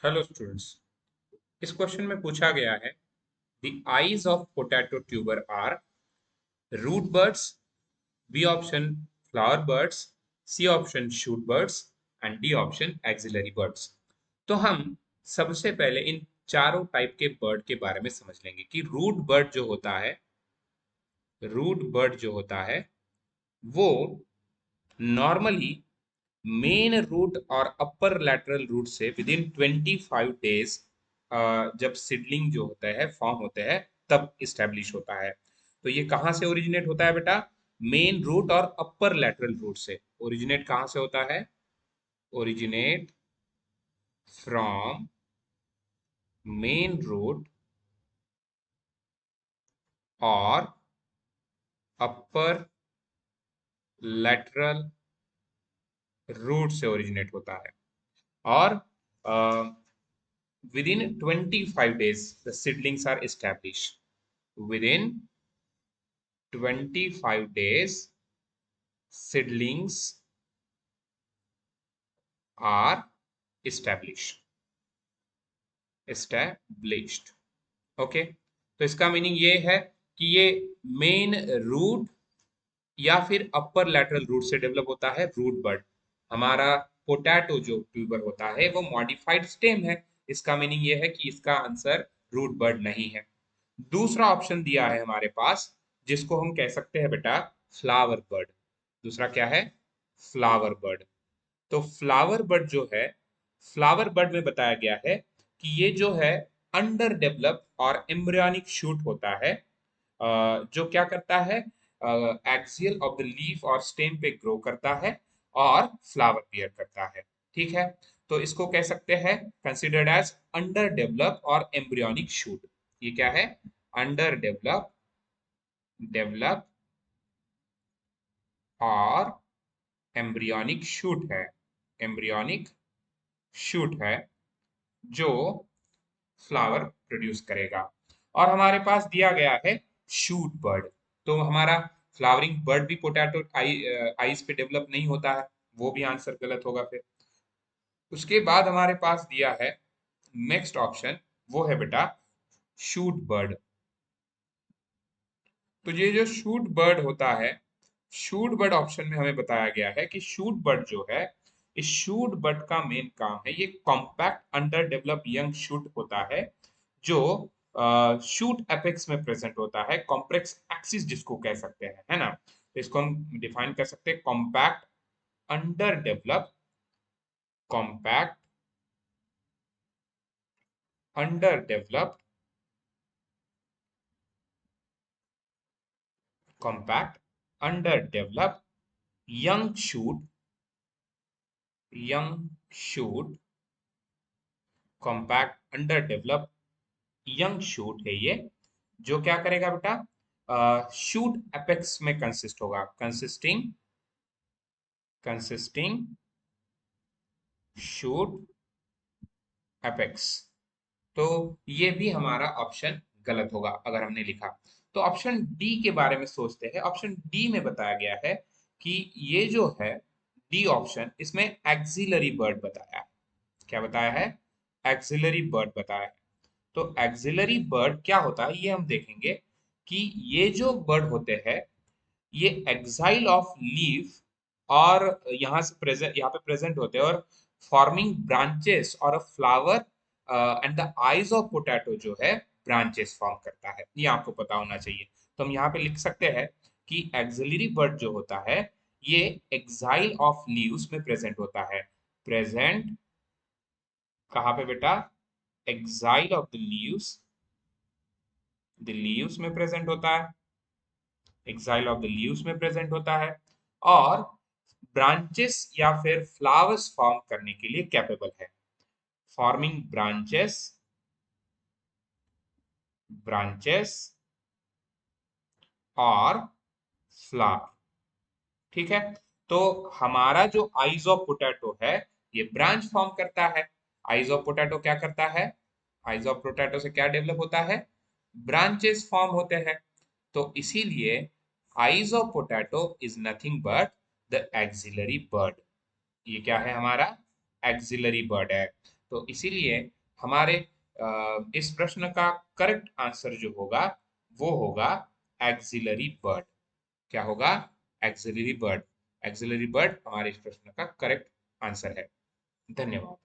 Hello students. इस question में पूछा गया है the eyes of potato tuber are root buds, B option flower buds, C option shoot buds and D option axillary buds. तो हम सबसे पहले इन चारों टाइप के बर्ड के बारे में समझ लेंगे कि रूट बर्ड जो होता है वो नॉर्मली मेन रूट और अपर लैटरल रूट से विद इन 25 डेज जब सीडलिंग जो होता है फॉर्म होते हैं तब इस्टेब्लिश होता है। तो ये कहाँ से ओरिजिनेट होता है बेटा? मेन रूट और अपर लैटरल रूट से ओरिजिनेट कहाँ से होता है? ओरिजिनेट फ्रॉम मेन रूट और अपर लैटरल रूट से ओरिजिनेट होता है। और within 25 days the seedlings are established. Within 25 days seedlings are established. Okay, तो इसका मीनिंग ये है कि ये मेन रूट या फिर अपर लैटरल रूट से डेवलप होता है रूट बर्ड। हमारा पोटैटो जो ट्यूबर होता है वो मॉडिफाइड स्टेम है। इसका मीनिंग ये है कि इसका आंसर रूट बर्ड नहीं है। दूसरा ऑप्शन दिया है हमारे पास जिसको हम कह सकते हैं बेटा फ्लावर बर्ड। दूसरा क्या है? Flower bird. तो फ्लावर बर्ड जो है, फ्लावर बर्ड में बताया गया है कि ये जो है अंडर डेवलप और एम्ब्रियोनिक शूट होता है, जो क्या करता है, एक्सियल ऑफ द लीफ और स्टेम पे ग्रो करता है और फ्लावर बियर करता है। ठीक है, तो इसको कह सकते हैं कंसिडर्ड एज अंडर डेवलप और एम्ब्रियोनिक शूट। ये क्या है? अंडर डेवलप, डेवलप और एम्ब्रियोनिक शूट है। एम्ब्रियोनिक शूट है जो फ्लावर प्रोड्यूस करेगा। और हमारे पास दिया गया है शूट बर्ड। तो हमारा फ्लावरिंग बर्ड भी पोटैटो आइज पे डेवलप नहीं होता है, वो भी आंसर गलत होगा फिर। उसके बाद हमारे पास दिया है नेक्स्ट ऑप्शन, वो है बेटा शूट बर्ड। तो ये जो शूट बर्ड होता है, शूट बर्ड ऑप्शन में हमें बताया गया है कि शूट बर्ड जो है, इस शूट बर्ड का मेन काम है, ये compact under develop young shoot होता है जो शूट एपेक्स में प्रेजेंट होता है, कॉम्प्लेक्स एक्सिस जिसको कह सकते हैं, है ना। तो इसको हम डिफाइन कर सकते हैं compact under develop, compact under develop, compact under develop young shoot, young shoot, compact under develop young shoot है ये, जो क्या करेगा बेटा, शूट एपेक्स में कंसिस्ट होगा, कंसिस्टिंग, कंसिस्टिंग शूट एपेक्स। तो ये भी हमारा ऑप्शन गलत होगा अगर हमने लिखा। तो ऑप्शन डी के बारे में सोचते हैं। ऑप्शन डी में बताया गया है कि ये जो है डी ऑप्शन, इसमें एक्सिलरी बर्ड बताया है। क्या बताया है? एक्सिलरी बर्ड बताया है। तो एक्सिलरी बर्ड क्या होता है ये हम देखेंगे कि ये जो बर्ड होते हैं ये एक्साइल ऑफ लीफ और यहाँ पे प्रेजेंट होते हैं और फॉर्मिंग ब्रांचेस और अ flower and the eyes of potato जो है ब्रांचेस फॉर्म करता है, ये आपको पता होना चाहिए। तो हम यहाँ पे लिख सकते हैं कि एक्सिलरी बर्ड जो होता है ये एक्साइल ऑफ लीव्स में प्रेजेंट होता है। प्रेजेंट कहाँ पे बेटा? एक्साइल ऑफ द लीव्स में प्रेजेंट होता है, एक्साइल ऑफ द लीव्स में प्रेजेंट होता है और ब्रांचेस या फिर फ्लावर्स फॉर्म करने के लिए कैपेबल है। फॉर्मिंग ब्रांचेस, ब्रांचेस और फ्लावर। ठीक है, तो हमारा जो आइज ऑफ पोटैटो है ये ब्रांच फॉर्म करता है। आइज ऑफ पोटैटो क्या करता है? आइज ऑफ पोटैटो से क्या डेवलप होता है? ब्रांचेस फॉर्म होते हैं। तो इसीलिए eyes of potato is nothing but the axillary bud. ये क्या है? हमारा एक्सिलरी बर्ड है। तो इसीलिए हमारे इस प्रश्न का करेक्ट आंसर जो होगा वो होगा एक्सिलरी बर्ड। क्या होगा? Axillary bud. एक्सिलरी बर्ड हमारे इस प्रश्न का करेक्ट आंसर है। धन्यवाद।